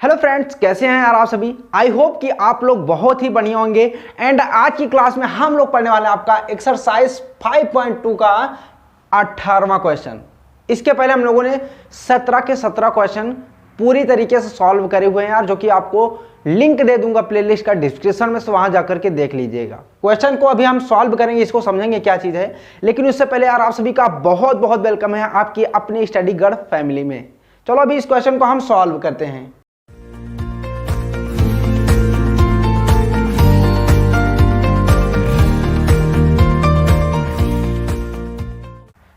Hello friends, कैसे हैं यार आप सभी। आई होप कि आप लोग बहुत ही बढ़िया होंगे। एंड आज की क्लास में हम लोग पढ़ने वाले हैं आपका एक्सरसाइज 5.2 का 18वां क्वेश्चन। इसके पहले हम लोगों ने 17 के 17 क्वेश्चन पूरी तरीके से सॉल्व करे हुए हैं यार, जो कि आपको लिंक दे दूंगा प्लेलिस्ट का डिस्क्रिप्शन में, से वहां जाकर के देख लीजिएगा। क्वेश्चन को अभी हम सॉल्व करेंगे, इसको समझेंगे क्या चीज है। लेकिन उससे पहले यार आप सभी का बहुत बहुत वेलकम है आपकी अपनी स्टडी गढ़ फैमिली में। चलो अभी इस क्वेश्चन को हम सॉल्व करते हैं।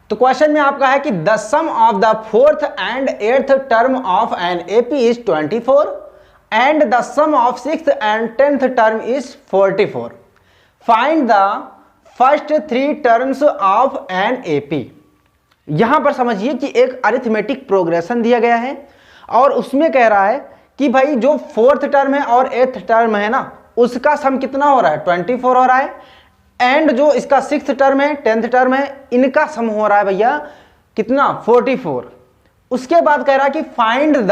तो क्वेश्चन में आपका है कि the sum of the fourth and eighth term of an AP is 24 and the sum of sixth and 10th term is 44। Find the first 3 terms of an AP. यहां पर समझिए कि एक अरिथमेटिक प्रोग्रेशन दिया गया है और उसमें कह रहा है कि भाई जो फोर्थ टर्म है और एट्थ टर्म है ना, उसका सम कितना हो रहा है, 24 हो रहा है। एंड जो इसका सिक्स्थ टर्म है, 10th टर्म है, इनका सम हो रहा है भैया कितना, 44। उसके बाद कह रहा है कि find the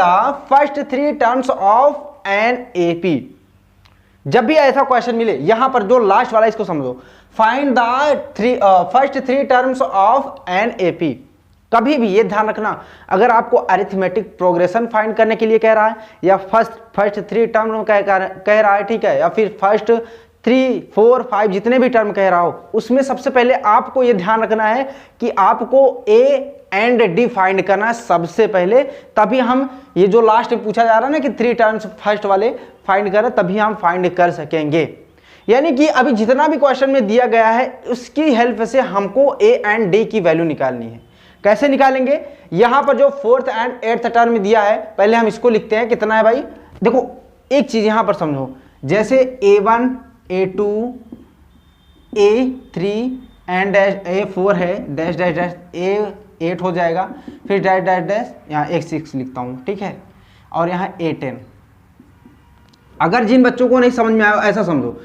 first 3 terms of an AP. जब भी ऐसा क्वेश्चन मिले, यहां पर जो लास्ट वाला इसको समझो, find the first 3 terms of an AP. कभी भी ये ध्यान रखना, अगर आपको अरिथमेटिक प्रोग्रेशन फाइंड करने के लिए कह रहा है या फर्स्ट 3 टर्म कह रहा है, ठीक है, या फिर फर्स्ट 3, 4, 5 जितने भी टर्म कह रहा हो, उसमें सबसे पहले आपको यह ध्यान रखना है कि आपको ए एंड डी फाइंड करना है सबसे पहले। तभी हम ये जो लास्ट में पूछा जा रहा है ना कि 3 टर्म्स फर्स्ट वाले फाइंड करें, तभी हम फाइंड कर सकेंगे। यानी कि अभी जितना भी क्वेश्चन में दिया गया है उसकी हेल्प से हमको ए एंड डी की वैल्यू निकालनी है। कैसे निकालेंगे, यहां पर जो फोर्थ एंड एट्थ टर्म में दिया है, पहले हम इसको लिखते हैं। कितना है भाई, देखो एक चीज यहां पर समझो, जैसे A1 A2 A3 and dash A4 है, डैश डैश डैश A8 हो जाएगा, फिर डैश डैश डैश यहाँ A6 लिखता हूँ, ठीक है, और यहाँ A10। अगर जिन बच्चों को नहीं समझ में आया ऐसा समझो,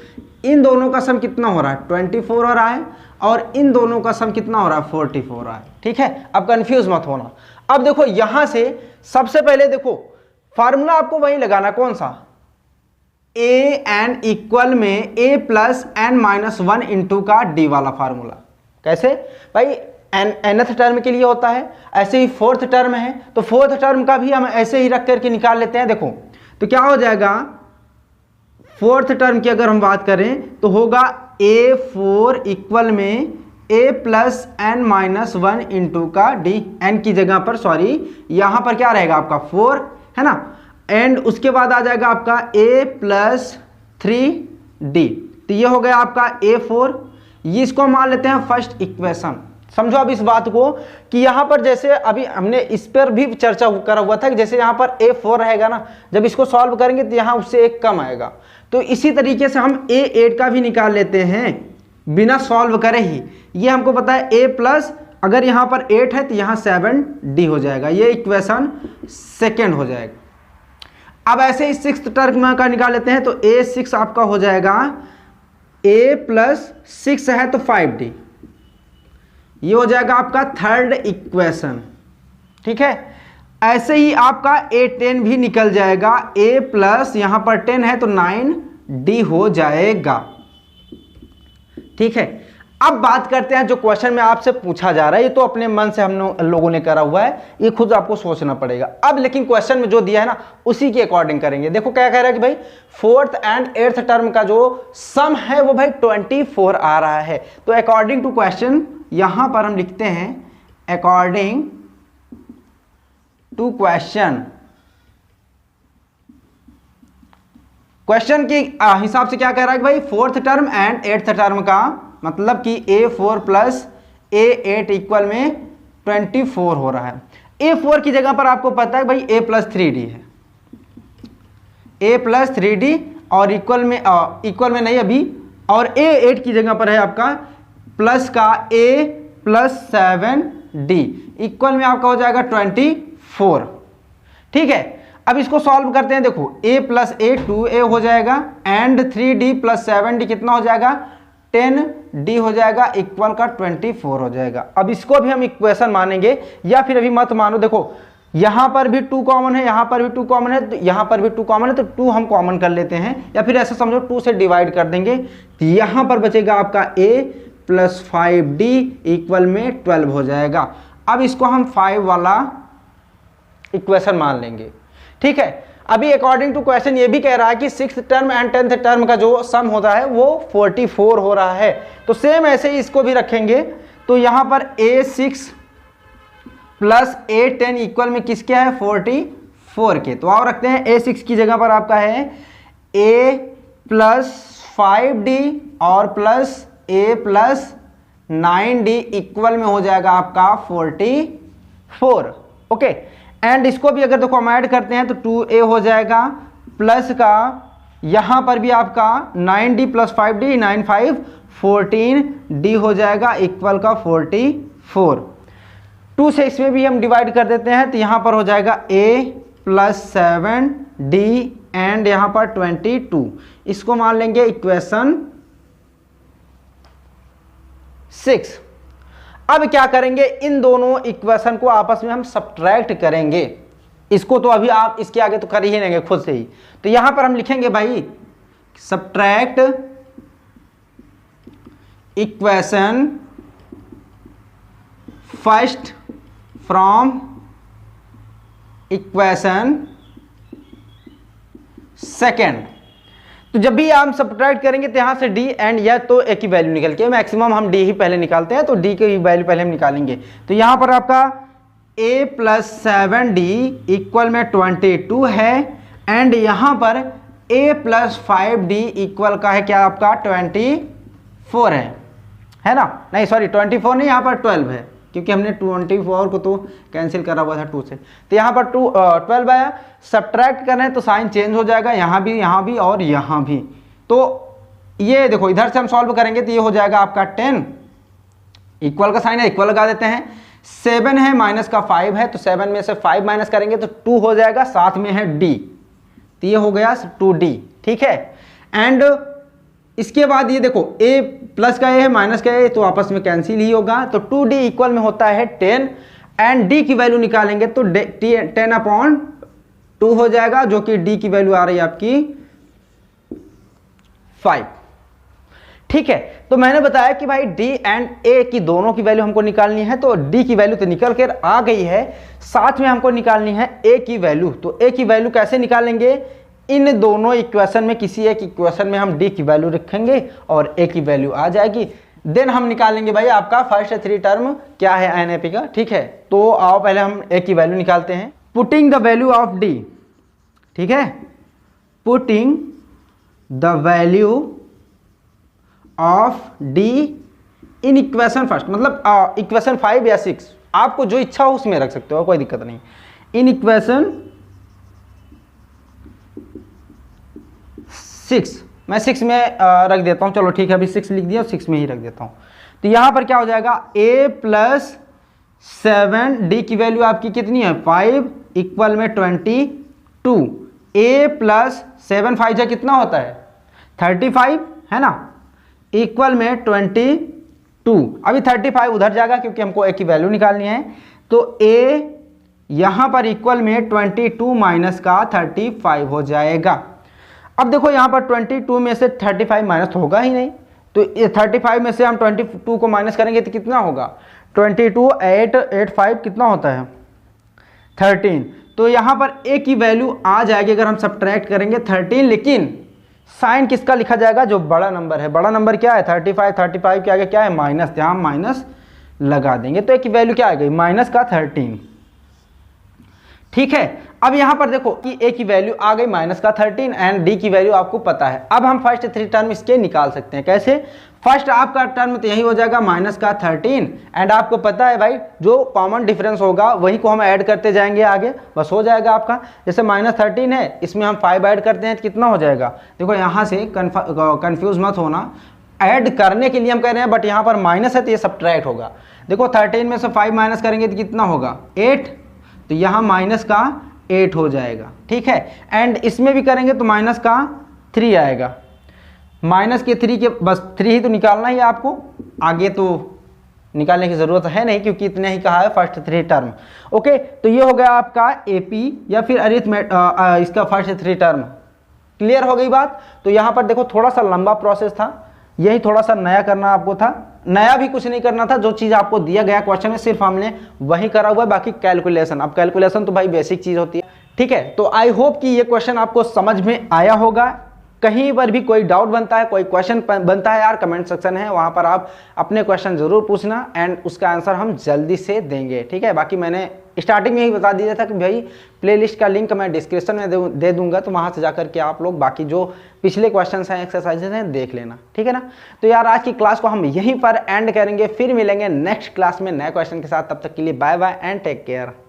इन दोनों का सम कितना हो रहा है, 24 हो रहा है, और इन दोनों का सम कितना हो रहा है, 44 हो रहा है, ठीक है। अब कंफ्यूज मत होना। अब देखो यहां से सबसे पहले देखो फार्मूला आपको वही लगाना, कौन सा, ए एन इक्वल में ए प्लस एन माइनस 1 इंटू का डी वाला फार्मूला। कैसे भाई, nth टर्म के लिए होता है, ऐसे ही फोर्थ टर्म है तो फोर्थ टर्म का भी हम ऐसे ही रख करके निकाल लेते हैं। देखो तो क्या हो जाएगा, फोर्थ टर्म की अगर हम बात करें तो होगा A4 इक्वल में ए प्लस एन माइनस 1 इंटू का डी, एन की जगह पर सॉरी यहां पर क्या रहेगा आपका 4 है ना, एंड उसके बाद आ जाएगा आपका a प्लस 3d। तो ये हो गया आपका A4। ये इसको मान लेते हैं फर्स्ट इक्वेशन। समझो अब इस बात को कि यहाँ पर जैसे अभी हमने इस पर भी चर्चा करा हुआ था कि जैसे यहाँ पर A4 रहेगा ना, जब इसको सॉल्व करेंगे तो यहाँ उससे एक कम आएगा। तो इसी तरीके से हम A8 का भी निकाल लेते हैं बिना सॉल्व करे ही। ये हमको पता है a प्लस, अगर यहाँ पर 8 है तो यहाँ 7d हो जाएगा, ये इक्वेशन सेकेंड हो जाएगा। अब ऐसे ही सिक्स्थ टर्म का निकाल लेते हैं तो A6 आपका हो जाएगा a प्लस 6 है तो 5d, ये हो जाएगा आपका थर्ड इक्वेशन, ठीक है। ऐसे ही आपका A10 भी निकल जाएगा, a प्लस यहां पर 10 है तो 9d हो जाएगा, ठीक है। अब बात करते हैं जो क्वेश्चन में आपसे पूछा जा रहा है, ये तो अपने मन से हम लोगों ने करा हुआ है, ये खुद आपको सोचना पड़ेगा। अब लेकिन क्वेश्चन में जो दिया है ना उसी के अकॉर्डिंग करेंगे। देखो क्या कह रहा है कि भाई फोर्थ एंड एट्थ टर्म का जो सम है वो भाई 24 आ रहा है। तो अकॉर्डिंग टू क्वेश्चन यहां पर हम लिखते हैं अकॉर्डिंग टू क्वेश्चन। क्वेश्चन के हिसाब से क्या कह रहा है कि भाई fourth term and eighth term का मतलब कि A4 प्लस A8 इक्वल में 24 हो रहा है। A4 की जगह पर आपको पता है भाई a प्लस 3d है, a प्लस 3d, और इक्वल में नहीं अभी, और A8 की जगह पर है आपका प्लस का a प्लस 7d इक्वल में आपका हो जाएगा 24, ठीक है। अब इसको सॉल्व करते हैं। देखो a प्लस a 2a हो जाएगा एंड 3d प्लस 7d कितना हो जाएगा, 10d हो जाएगा, इक्वल का 24 हो जाएगा। अब इसको भी हम इक्वेशन मानेंगे या फिर अभी मत मानो। देखो यहाँ पर भी 2 कॉमन है, यहाँ पर भी 2 कॉमन है, तो यहाँ पर भी 2 कॉमन है, तो 2 हम कॉमन कर लेते हैं, या फिर ऐसा समझो 2 से डिवाइड कर देंगे, तो यहाँ पर बचेगा आपका a प्लस 5d इक्वल में 12 हो जाएगा। अब इसको हम 5 वाला इक्वेशन मान लेंगे, ठीक है। अभी अकॉर्डिंग टू क्वेश्चन ये भी कह रहा है कि 6th term and 10th term का जो सम होता है वो 44 हो रहा है, तो सेम ऐसे ही इसको भी रखेंगे। तो यहाँ पर a6 प्लस a10 इक्वल में किसके है 44 के, तो आओ रखते हैं a6 की जगह पर आपका है a प्लस 5d और plus a plus 9d equal में हो जाएगा आपका 44, ओके। एंड इसको भी अगर देखो हम ऐड करते हैं तो 2a हो जाएगा, प्लस का यहाँ पर भी आपका 9d प्लस 5d 9 5 14d हो जाएगा इक्वल का 44। 2 से इसमें भी हम डिवाइड कर देते हैं, तो यहाँ पर हो जाएगा a प्लस 7d एंड यहाँ पर 22, इसको मान लेंगे इक्वेशन 6। अब क्या करेंगे, इन दोनों इक्वेशन को आपस में हम सब्ट्रैक्ट करेंगे। इसको तो अभी आप इसके आगे तो कर ही लेंगे खुद से ही, तो यहां पर हम लिखेंगे भाई subtract equation first from equation second. तो जब भी हम सब्ट्रैक्ट करेंगे तो यहाँ से d एंड या तो a की वैल्यू निकल के, मैक्सिमम हम d ही पहले निकालते हैं, तो d की वैल्यू पहले हम निकालेंगे। तो यहाँ पर आपका a प्लस 7d इक्वल में 22 है, एंड यहाँ पर a प्लस 5d इक्वल का है क्या आपका 24 है ना, नहीं सॉरी 24 नहीं, यहाँ पर 12 है, क्योंकि हमने 24 को तो कैंसिल करा हुआ था 2 से, तो यहाँ पर 12 आया। सब्ट्रैक्ट करना है तो साइन चेंज हो जाएगा, यहाँ भी और यहाँ भी। तो ये देखो इधर से हम सॉल्व करेंगे तो ये हो जाएगा आपका 10, इक्वल का साइन है इक्वल लगा देते हैं, 7 है माइनस का 5 है, तो 7 में से 5 माइनस करेंगे तो 2 हो जाएगा, साथ में है d, तो ये हो गया 2d, ठीक है। एंड इसके बाद ये देखो a प्लस का a है माइनस का a, तो आपस में कैंसिल ही होगा, तो 2d इक्वल में होता है 10, एंड d की वैल्यू निकालेंगे तो 10/2 हो जाएगा, जो कि d की वैल्यू आ रही है आपकी 5, ठीक है। तो मैंने बताया कि भाई d एंड a की दोनों की वैल्यू हमको निकालनी है, तो d की वैल्यू तो निकल कर आ गई है, साथ में हमको निकालनी है a की वैल्यू। तो a की वैल्यू कैसे निकालेंगे, इन दोनों इक्वेशन में किसी एक इक्वेशन में हम d की वैल्यू रखेंगे और a की वैल्यू आ जाएगी, देन हम निकालेंगे भाई आपका फर्स्ट 3 टर्म क्या है NAP का, ठीक है। तो आओ पहले हम a की वैल्यू निकालते हैं, putting the value of d, ठीक है, putting the value of d in equation first, मतलब इक्वेशन 5 या 6, आपको जो इच्छा हो उसमें रख सकते हो, कोई दिक्कत नहीं। इन इक्वेशन 6, मैं 6 में रख देता हूँ, चलो ठीक है, अभी 6 लिख दिया, 6 में ही रख देता हूँ। तो यहाँ पर क्या हो जाएगा, a प्लस 7d की वैल्यू आपकी कितनी है 5 इक्वल में 22, a प्लस 7 5 जा कितना होता है 35 है ना, इक्वल में 22। अभी 35 उधर जाएगा क्योंकि हमको a की वैल्यू निकालनी है, तो a यहाँ पर इक्वल में 22 माइनस का 35 हो जाएगा। अब देखो यहाँ पर 22 में से 35 माइनस होगा ही नहीं, तो ये 35 में से हम 22 को माइनस करेंगे तो कितना होगा 22 8 8 5 कितना होता है 13, तो यहाँ पर a की वैल्यू आ जाएगी अगर हम सब्ट्रैक्ट करेंगे 13, लेकिन साइन किसका लिखा जाएगा, जो बड़ा नंबर है, बड़ा नंबर क्या है 35, 35 के आगे क्या है माइनस, यहाँ माइनस लगा देंगे, तो a की वैल्यू क्या आ गई माइनस का 13, ठीक है। अब यहाँ पर देखो कि a की वैल्यू आ गई माइनस का 13 एंड d की वैल्यू आपको पता है। अब हम फर्स्ट 3 टर्म इसके निकाल सकते हैं, कैसे, फर्स्ट आपका टर्म तो यही हो जाएगा माइनस का 13, एंड आपको पता है भाई जो कॉमन डिफरेंस होगा वही को हम ऐड करते जाएंगे आगे, बस हो जाएगा आपका। जैसे माइनस 13 है, इसमें हम 5 ऐड करते हैं तो कितना हो जाएगा, देखो यहाँ से कन्फ्यूज मत होना, ऐड करने के लिए हम कह रहे हैं, बट यहाँ पर माइनस है तो ये सब्ट्रैक्ट होगा। देखो 13 में से 5 माइनस करेंगे तो कितना होगा 8, तो यहाँ माइनस का 8 हो जाएगा, ठीक है। एंड इसमें भी करेंगे तो माइनस का 3 आएगा, माइनस के 3 के बस 3 ही तो निकालना ही आपको, आगे तो निकालने की ज़रूरत है नहीं क्योंकि इतने ही कहा है फर्स्ट 3 टर्म। ओके, तो ये हो गया आपका एपी या फिर इसका फर्स्ट 3 टर्म। क्लियर हो गई बात। तो यहाँ पर देखो थोड़ा सा लंबा प्रोसेस था, यही थोड़ा सा नया करना आपको था। नया भी कुछ नहीं करना था, जो चीज़ आपको दिया गया क्वेश्चन में सिर्फ हमने वही करा हुआ है, बाकी कैलकुलेशन। अब कैलकुलेशन तो भाई बेसिक चीज़ होती है, ठीक है। तो आई होप कि ये क्वेश्चन आपको समझ में आया होगा। कहीं पर भी कोई डाउट बनता है, कोई क्वेश्चन बनता है यार, कमेंट सेक्शन है, वहाँ पर आप अपने क्वेश्चन ज़रूर पूछना एंड उसका आंसर हम जल्दी से देंगे, ठीक है। बाकी मैंने स्टार्टिंग में ही बता दिया था कि भाई प्लेलिस्ट का लिंक मैं डिस्क्रिप्शन में दे दूंगा, तो वहाँ से जाकर के आप लोग बाकी जो पिछले क्वेश्चंस हैं, एक्सरसाइजेस हैं, देख लेना, ठीक है ना। तो यार आज की क्लास को हम यहीं पर एंड करेंगे, फिर मिलेंगे नेक्स्ट क्लास में नए क्वेश्चन के साथ। तब तक के लिए bye bye and take care.